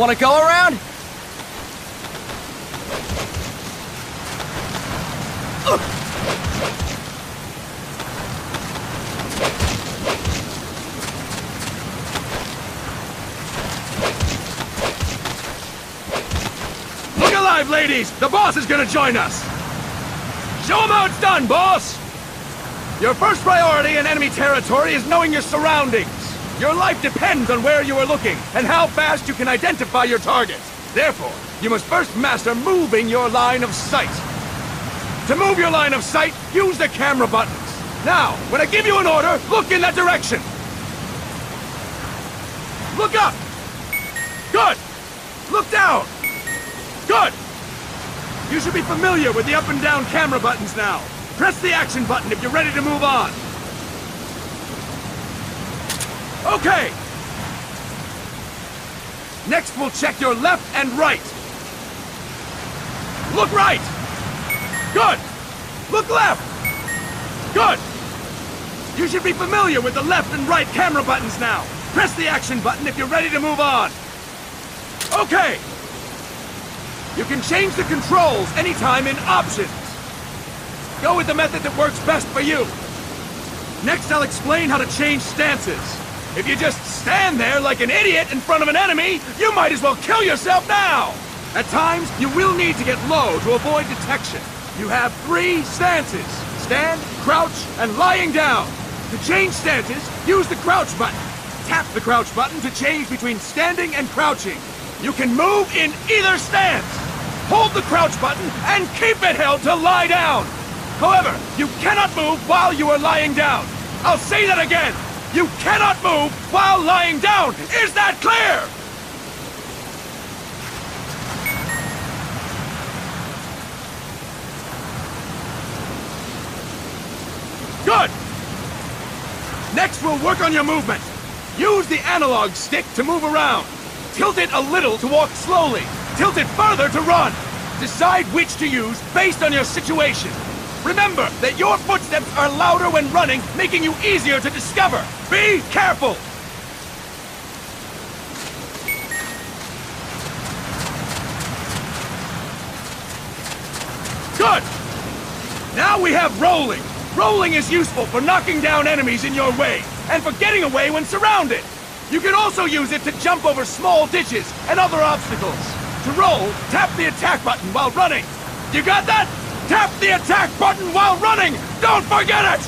Wanna go around? Look alive, ladies! The boss is gonna join us! Show him how it's done, boss! Your first priority in enemy territory is knowing your surroundings. Your life depends on where you are looking, and how fast you can identify your target. Therefore, you must first master moving your line of sight. To move your line of sight, use the camera buttons. Now, when I give you an order, look in that direction. Look up! Good! Look down! Good! You should be familiar with the up and down camera buttons now. Press the action button if you're ready to move on. Okay! Next, we'll check your left and right. Look right! Good! Look left! Good! You should be familiar with the left and right camera buttons now. Press the action button if you're ready to move on. Okay! You can change the controls anytime in Options. Go with the method that works best for you. Next, I'll explain how to change stances. If you just stand there like an idiot in front of an enemy, you might as well kill yourself now! At times, you will need to get low to avoid detection. You have 3 stances: stand, crouch, and lying down. To change stances, use the crouch button. Tap the crouch button to change between standing and crouching. You can move in either stance. Hold the crouch button and keep it held to lie down. However, you cannot move while you are lying down. I'll say that again. You cannot move while lying down. Is that clear? Good! Next, we'll work on your movement. Use the analog stick to move around. Tilt it a little to walk slowly. Tilt it further to run. Decide which to use based on your situation. Remember that your footsteps are louder when running, making you easier to discover. Be careful! Good! Now we have rolling. Rolling is useful for knocking down enemies in your way, and for getting away when surrounded. You can also use it to jump over small ditches and other obstacles. To roll, tap the attack button while running. You got that? Tap the attack button while running! Don't forget it!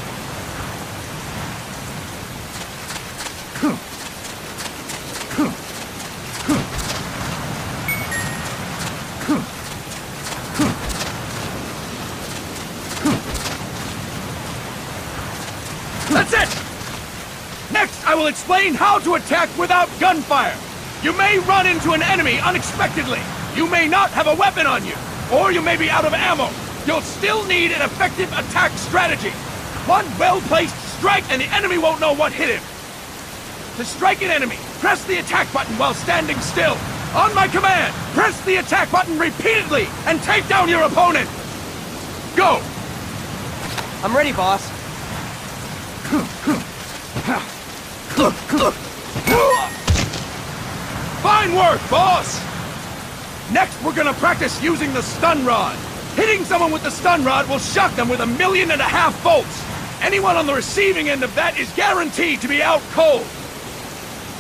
That's it! Next, I will explain how to attack without gunfire. You may run into an enemy unexpectedly. You may not have a weapon on you, or you may be out of ammo. You'll still need an effective attack strategy. One well-placed strike and the enemy won't know what hit him. To strike an enemy, press the attack button while standing still. On my command, press the attack button repeatedly and take down your opponent. Go! I'm ready, boss. Fine work, boss! Next, we're gonna practice using the stun rod. Hitting someone with the stun rod will shock them with 1.5 million volts. Anyone on the receiving end of that is guaranteed to be out cold.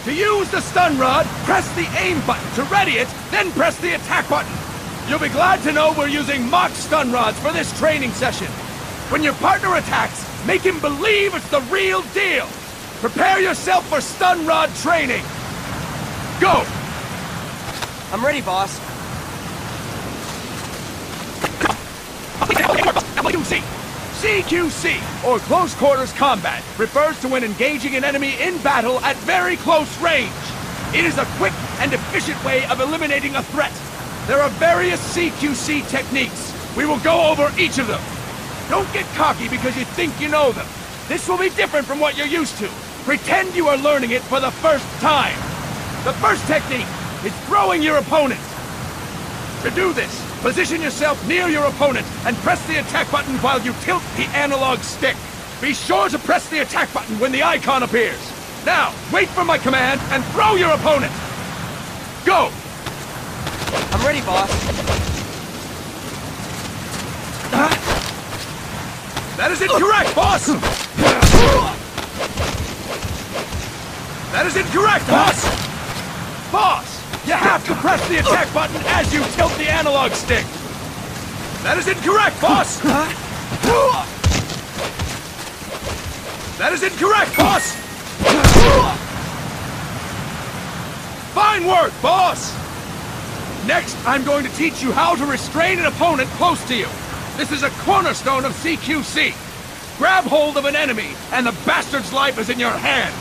To use the stun rod, press the aim button to ready it, then press the attack button. You'll be glad to know we're using mock stun rods for this training session. When your partner attacks, make him believe it's the real deal. Prepare yourself for stun rod training. Go! I'm ready, boss. CQC, or Close Quarters Combat, refers to when engaging an enemy in battle at very close range. It is a quick and efficient way of eliminating a threat. There are various CQC techniques. We will go over each of them. Don't get cocky because you think you know them. This will be different from what you're used to. Pretend you are learning it for the first time. The first technique is throwing your opponent. To do this, position yourself near your opponent and press the attack button while you tilt the analog stick. Be sure to press the attack button when the icon appears. Now, wait for my command and throw your opponent. Go! I'm ready, boss. That is incorrect, boss! That is incorrect, boss! Boss, you have to press the attack button as you tilt the analog stick! That is incorrect, boss! That is incorrect, boss! Fine work, boss! Next, I'm going to teach you how to restrain an opponent close to you. This is a cornerstone of CQC. Grab hold of an enemy, and the bastard's life is in your hands.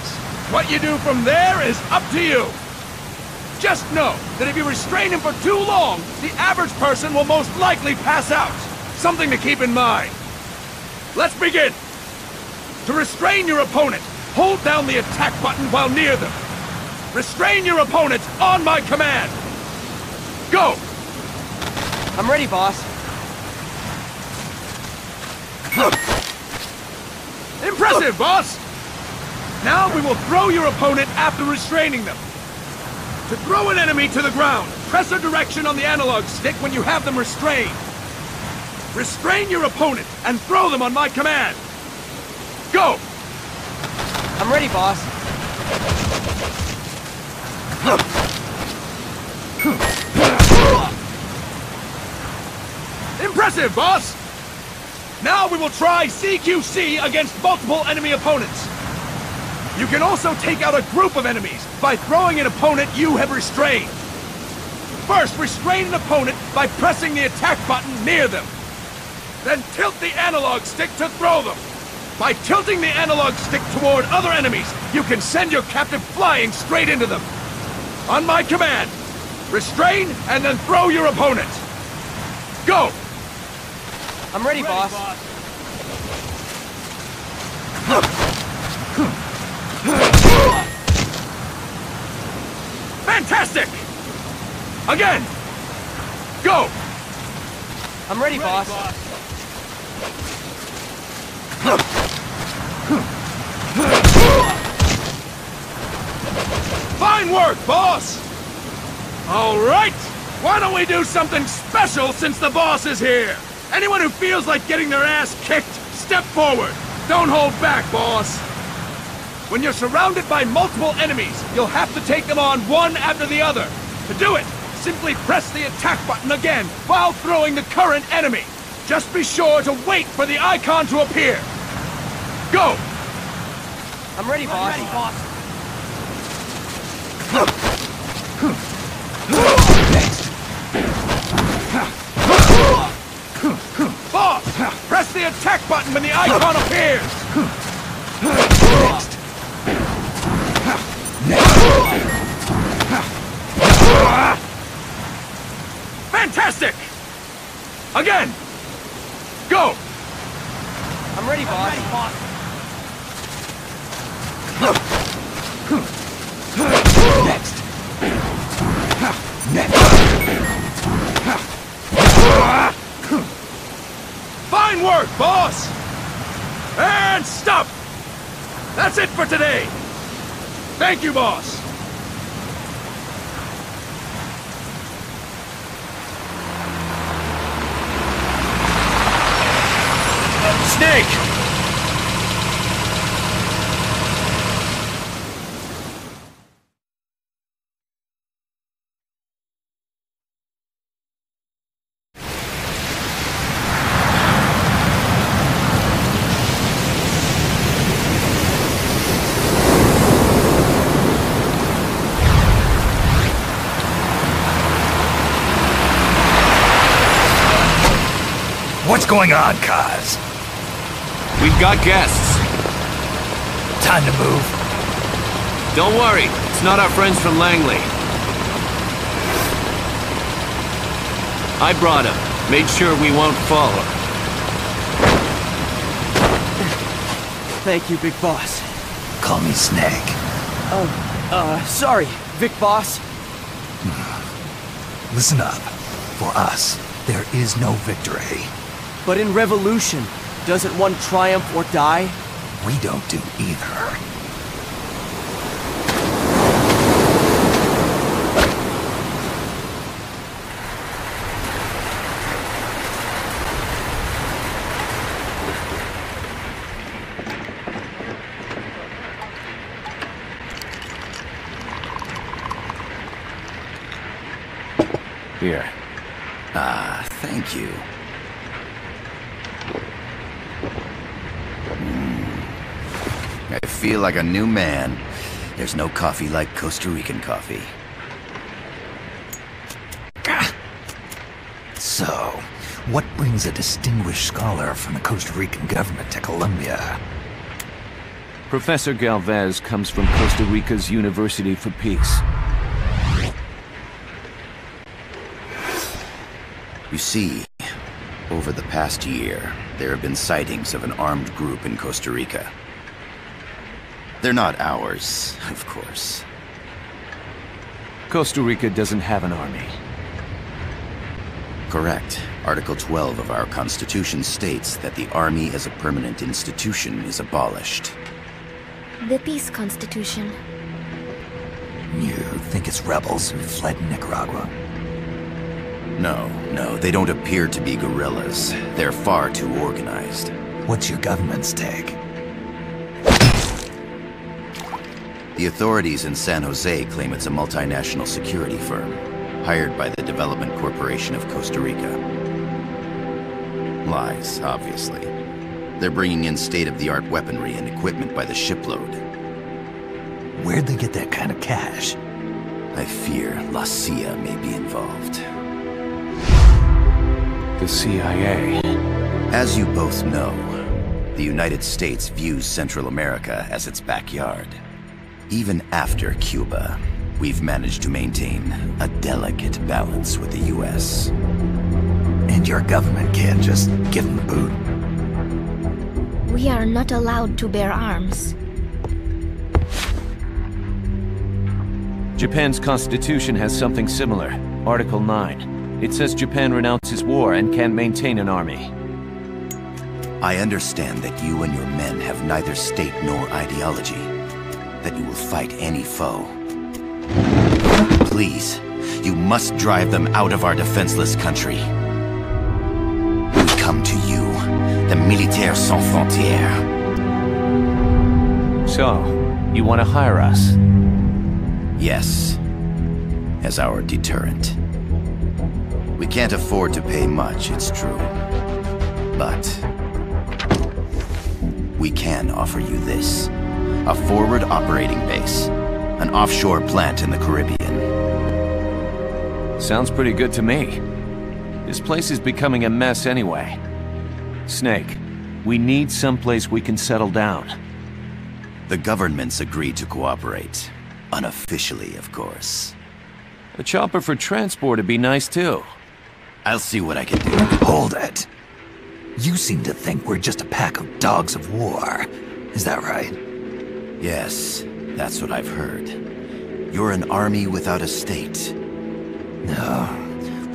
What you do from there is up to you. Just know that if you restrain him for too long, the average person will most likely pass out. Something to keep in mind. Let's begin. To restrain your opponent, hold down the attack button while near them. Restrain your opponent on my command. Go! I'm ready, boss. Impressive, boss! Now we will throw your opponent after restraining them. To throw an enemy to the ground, press a direction on the analog stick when you have them restrained. Restrain your opponent and throw them on my command. Go! I'm ready, boss. Impressive, boss! Now we will try CQC against multiple enemy opponents. You can also take out a group of enemies by throwing an opponent you have restrained. First, restrain an opponent by pressing the attack button near them. Then tilt the analog stick to throw them. By tilting the analog stick toward other enemies, you can send your captive flying straight into them. On my command, restrain and then throw your opponent. Go! I'm ready, boss. Fantastic! Again! Go! I'm ready, boss. Fine work, boss! All right! Why don't we do something special since the boss is here? Anyone who feels like getting their ass kicked, step forward! Don't hold back, boss! When you're surrounded by multiple enemies, you'll have to take them on one after the other. To do it, simply press the attack button again while throwing the current enemy. Just be sure to wait for the icon to appear. Go! I'm ready, boss. Next! Boss! Press the attack button when the icon appears! Next! Fantastic! Again! Go! I'm ready, boss. Next! Next! Fine work, boss! And stop! That's it for today! Thank you, boss! Snake! What's going on, Kaz? We've got guests. Time to move. Don't worry, it's not our friends from Langley. I brought him. Made sure we won't follow. Thank you, Big Boss. Call me Snake. Sorry, Vic Boss. Listen up. For us, there is no victory. But in Revolution, doesn't one triumph or die? We don't do either. Here. Ah, thank you. I feel like a new man. There's no coffee like Costa Rican coffee. So, what brings a distinguished scholar from the Costa Rican government to Colombia? Professor Galvez comes from Costa Rica's University for Peace. You see, over the past year, there have been sightings of an armed group in Costa Rica. They're not ours, of course. Costa Rica doesn't have an army. Correct. Article 12 of our Constitution states that the Army as a permanent institution is abolished. The Peace Constitution. You think it's rebels who fled Nicaragua? No, they don't appear to be guerrillas. They're far too organized. What's your government's take? The authorities in San Jose claim it's a multinational security firm, hired by the Development Corporation of Costa Rica. Lies, obviously. They're bringing in state-of-the-art weaponry and equipment by the shipload. Where'd they get that kind of cash? I fear La CIA may be involved. The CIA. As you both know, the United States views Central America as its backyard. Even after Cuba, we've managed to maintain a delicate balance with the US. And your government can't just give them the boot? We are not allowed to bear arms. Japan's constitution has something similar. Article 9. It says Japan renounces war and can't maintain an army. I understand that you and your men have neither state nor ideology. That you will fight any foe. Please, you must drive them out of our defenseless country. We come to you, the Militaires Sans Frontières. So, you want to hire us? Yes, as our deterrent. We can't afford to pay much, it's true. But we can offer you this. A forward operating base. An offshore plant in the Caribbean. Sounds pretty good to me. This place is becoming a mess anyway. Snake, we need someplace we can settle down. The governments agreed to cooperate. Unofficially, of course. A chopper for transport would be nice too. I'll see what I can do. Hold it. You seem to think we're just a pack of dogs of war. Is that right? Yes, that's what I've heard. You're an army without a state. No,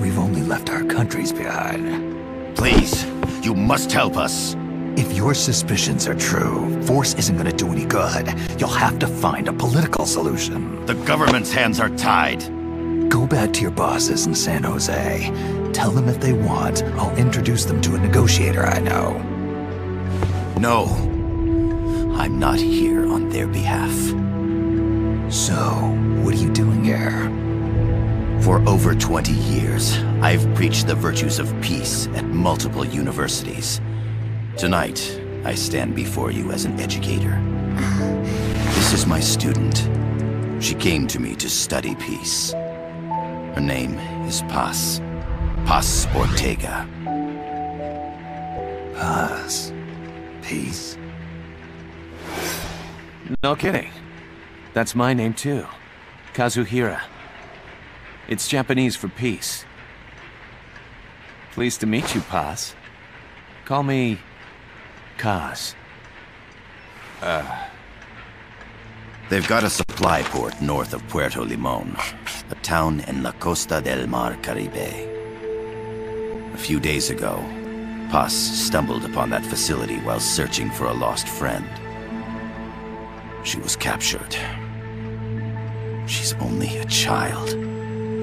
we've only left our countries behind. Please, you must help us. If your suspicions are true, force isn't gonna do any good. You'll have to find a political solution. The government's hands are tied. Go back to your bosses in San Jose. Tell them if they want, I'll introduce them to a negotiator I know. No. I'm not here on their behalf. So, what are you doing here? For over 20 years, I've preached the virtues of peace at multiple universities. Tonight, I stand before you as an educator. This is my student. She came to me to study peace. Her name is Paz. Paz Ortega. Paz. Peace. No kidding. That's my name too. Kazuhira. It's Japanese for peace. Pleased to meet you, Paz. Call me Kaz. They've got a supply port north of Puerto Limon, a town in la Costa del Mar Caribe. A few days ago, Paz stumbled upon that facility while searching for a lost friend. She was captured. She's only a child,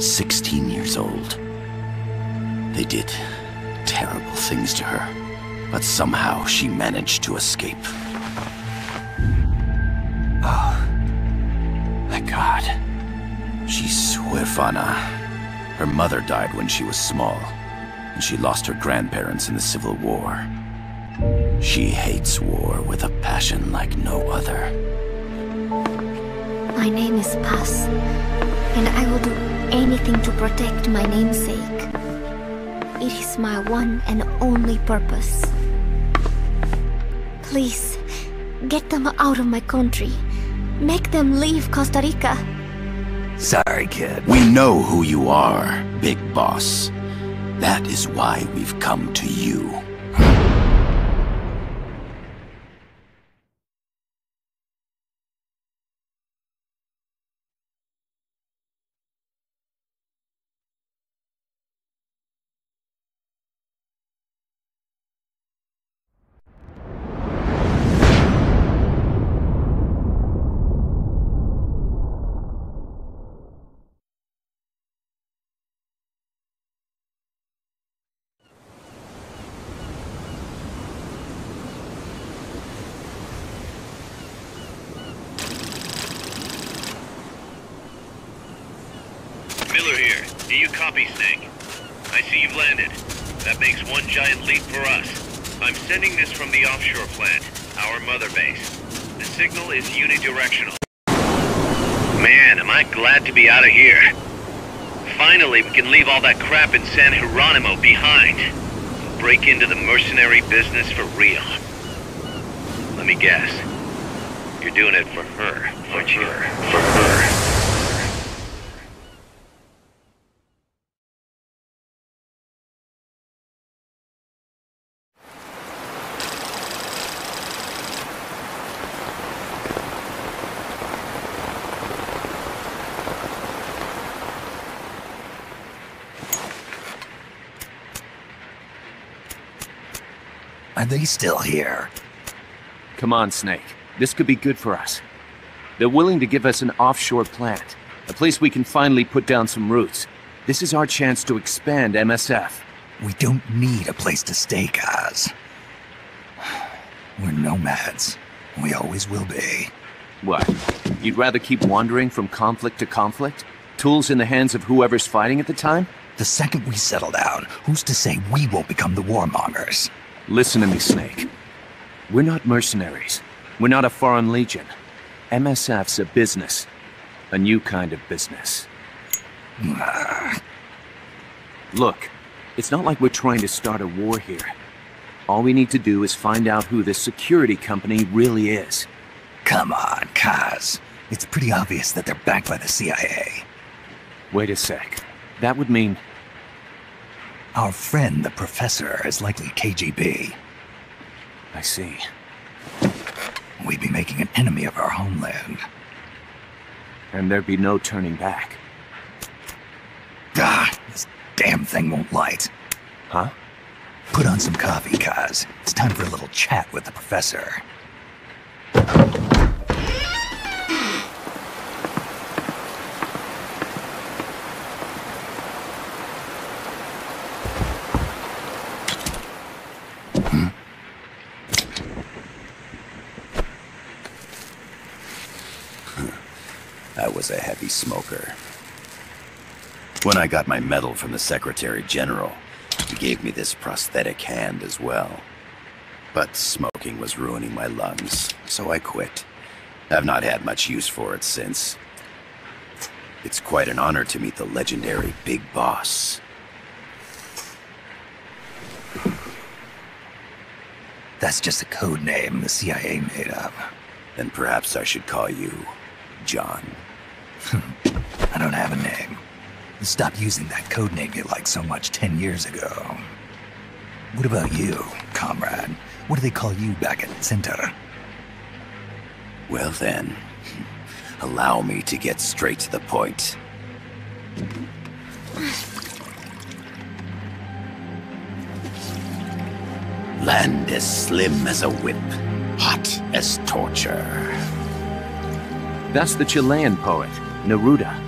16 years old. They did terrible things to her, but somehow she managed to escape. Oh, thank God. She's huérfana. Her mother died when she was small, and she lost her grandparents in the Civil War. She hates war with a passion like no other. My name is Paz, and I will do anything to protect my namesake. It is my one and only purpose. Please, get them out of my country. Make them leave Costa Rica. Sorry, kid. We know who you are, Big Boss. That is why we've come to you. Miller here. Do you copy, Snake? I see you've landed. That makes one giant leap for us. I'm sending this from the offshore plant, our mother base. The signal is unidirectional. Man, am I glad to be out of here. Finally, we can leave all that crap in San Geronimo behind. And break into the mercenary business for real. Let me guess. You're doing it for her, aren't you? For her. Are they still here? Come on, Snake. This could be good for us. They're willing to give us an offshore plant, a place we can finally put down some roots. This is our chance to expand MSF. We don't need a place to stay, Kaz. We're nomads. We always will be. What? You'd rather keep wandering from conflict to conflict? Tools in the hands of whoever's fighting at the time? The second we settle down, who's to say we won't become the warmongers? Listen to me, Snake. We're not mercenaries. We're not a foreign legion. MSF's a business. A new kind of business. Look, it's not like we're trying to start a war here. All we need to do is find out who this security company really is. Come on, Kaz. It's pretty obvious that they're backed by the CIA. Wait a sec. That would mean... Our friend, the Professor, is likely KGB. I see. We'd be making an enemy of our homeland. And there'd be no turning back. This damn thing won't light. Huh? Put on some coffee, Kaz. It's time for a little chat with the Professor. I was a heavy smoker. When I got my medal from the Secretary General, he gave me this prosthetic hand as well. But smoking was ruining my lungs, so I quit. I've not had much use for it since. It's quite an honor to meet the legendary Big Boss. That's just a code name the CIA made up. Then perhaps I should call you John. I don't have a name. You stopped using that code name you liked so much 10 years ago. What about you, comrade? What do they call you back at Center? Well then, allow me to get straight to the point. Land as slim as a whip, hot as torture. That's the Chilean poet, Neruda.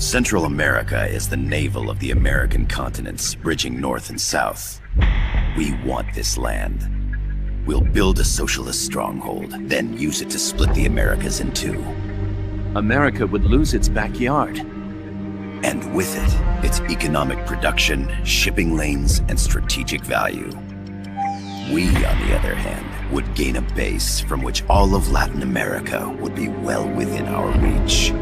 Central America is the navel of the American continents, bridging north and south. We want this land. We'll build a socialist stronghold, then use it to split the Americas in two. America would lose its backyard. And with it, its economic production, shipping lanes, and strategic value. We, on the other hand, would gain a base from which all of Latin America would be well within our reach.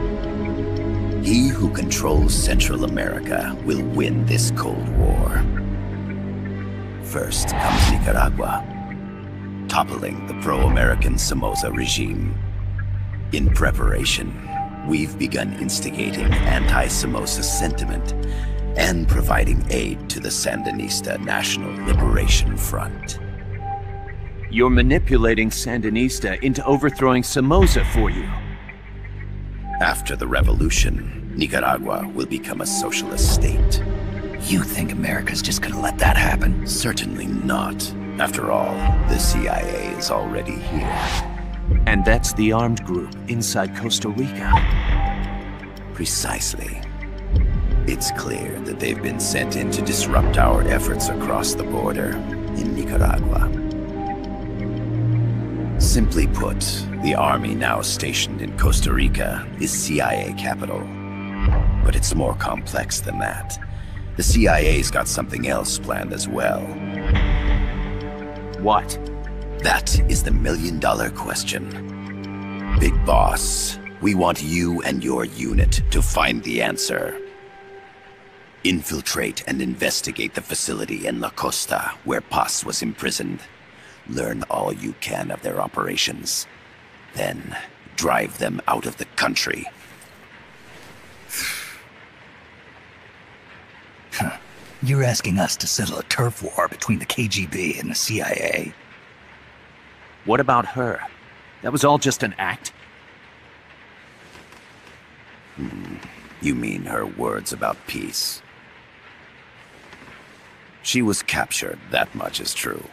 He who controls Central America will win this Cold War. First comes Nicaragua, toppling the pro-American Somoza regime. In preparation, we've begun instigating anti-Somoza sentiment and providing aid to the Sandinista National Liberation Front. You're manipulating Sandinista into overthrowing Somoza for you. After the revolution, Nicaragua will become a socialist state. You think America's just gonna let that happen? Certainly not. After all, the CIA is already here. And that's the armed group inside Costa Rica. Precisely. It's clear that they've been sent in to disrupt our efforts across the border in Nicaragua. Simply put, the army now stationed in Costa Rica is CIA capital. But it's more complex than that. The CIA's got something else planned as well. What? That is the million-dollar question. Big Boss, we want you and your unit to find the answer. Infiltrate and investigate the facility in La Costa, where Paz was imprisoned. Learn all you can of their operations. Then, drive them out of the country. You're asking us to settle a turf war between the KGB and the CIA? What about her? That was all just an act? You mean her words about peace? She was captured, that much is true.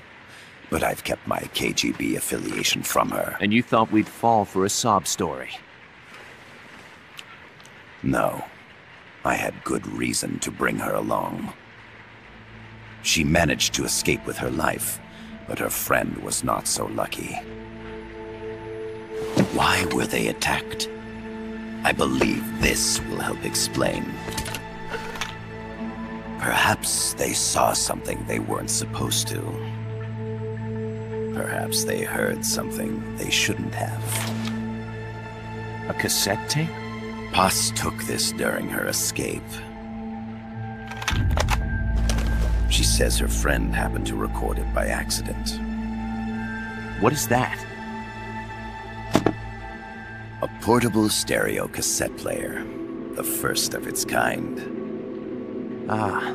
But I've kept my KGB affiliation from her. And you thought we'd fall for a sob story? No. I had good reason to bring her along. She managed to escape with her life, but her friend was not so lucky. Why were they attacked? I believe this will help explain. Perhaps they saw something they weren't supposed to. Perhaps they heard something they shouldn't have. A cassette tape? Paz took this during her escape. She says her friend happened to record it by accident. What is that? A portable stereo cassette player. The first of its kind. Ah,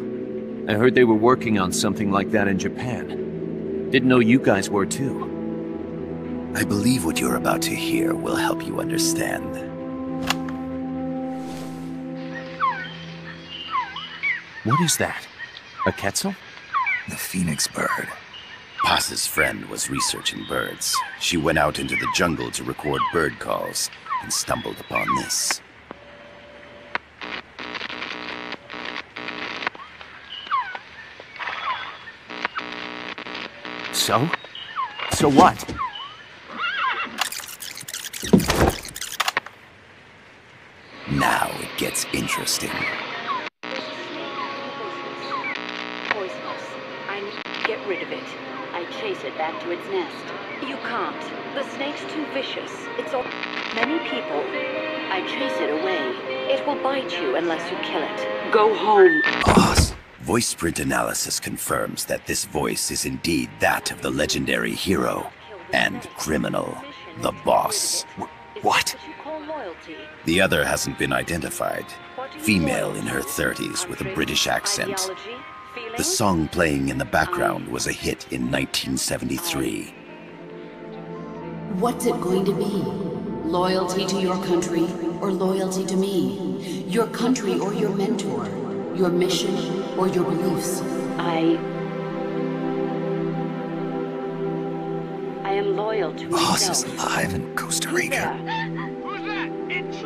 I heard they were working on something like that in Japan. Didn't know you guys were too. I believe what you're about to hear will help you understand. What is that? A quetzal? The phoenix bird. Paz's friend was researching birds. She went out into the jungle to record bird calls and stumbled upon this. So? So what? Now it gets interesting. Poisonous. I need to get rid of it. I chase it back to its nest. You can't. The snake's too vicious. It's all... Many people. I chase it away. It will bite you unless you kill it. Go home. Boss. Voice print analysis confirms that this voice is indeed that of the legendary hero and criminal, the boss. What? The other hasn't been identified. Female in her 30s with a British accent. The song playing in the background was a hit in 1973. What's it going to be? Loyalty to your country or loyalty to me? Your country or your mentor? Your mission or your beliefs? I am loyal to Boss myself. is alive in Costa Rica.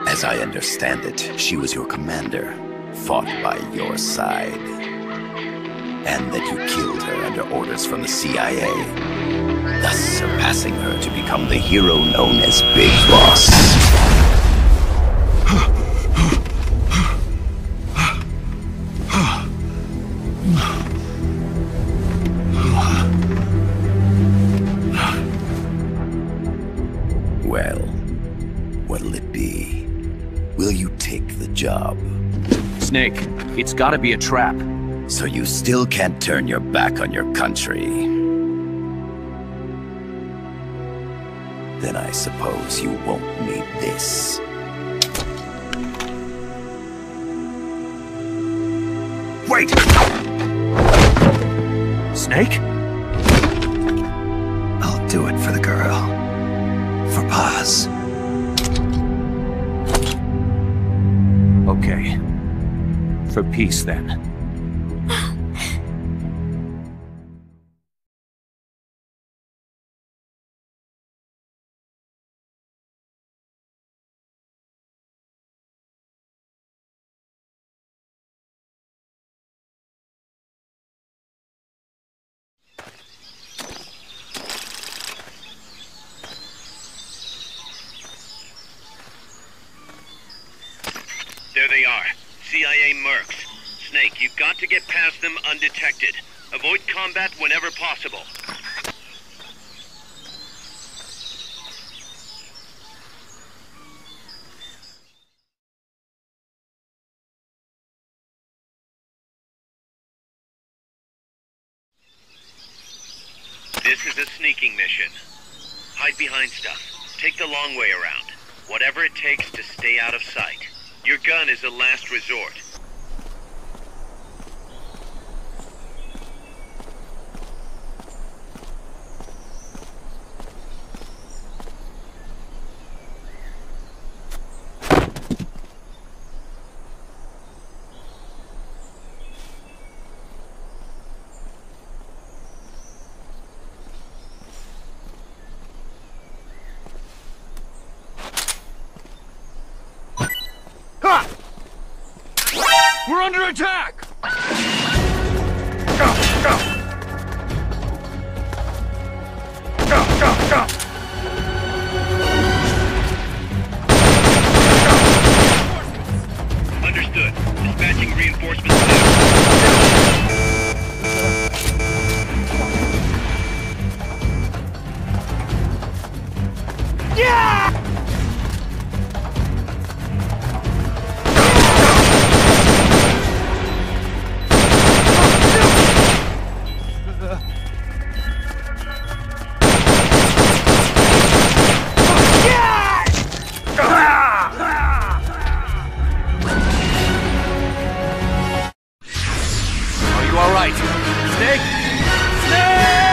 As I understand it, she was your commander, fought by your side. And that you killed her under orders from the CIA, thus surpassing her to become the hero known as Big Boss. Well, what'll it be? Will you take the job? Snake, it's gotta be a trap. So you still can't turn your back on your country? Then I suppose you won't need this. Wait! Snake? I'll do it for the girl. For Paz. Okay. For peace, then. There they are. CIA mercs. Snake, you've got to get past them undetected. Avoid combat whenever possible. This is a sneaking mission. Hide behind stuff. Take the long way around. Whatever it takes to stay out of sight. Your gun is a last resort. We're under attack! Go! Go! Go! Go! Go! Understood. Dispatching reinforcements now. Yeah! Are you all right? Snake? Snake!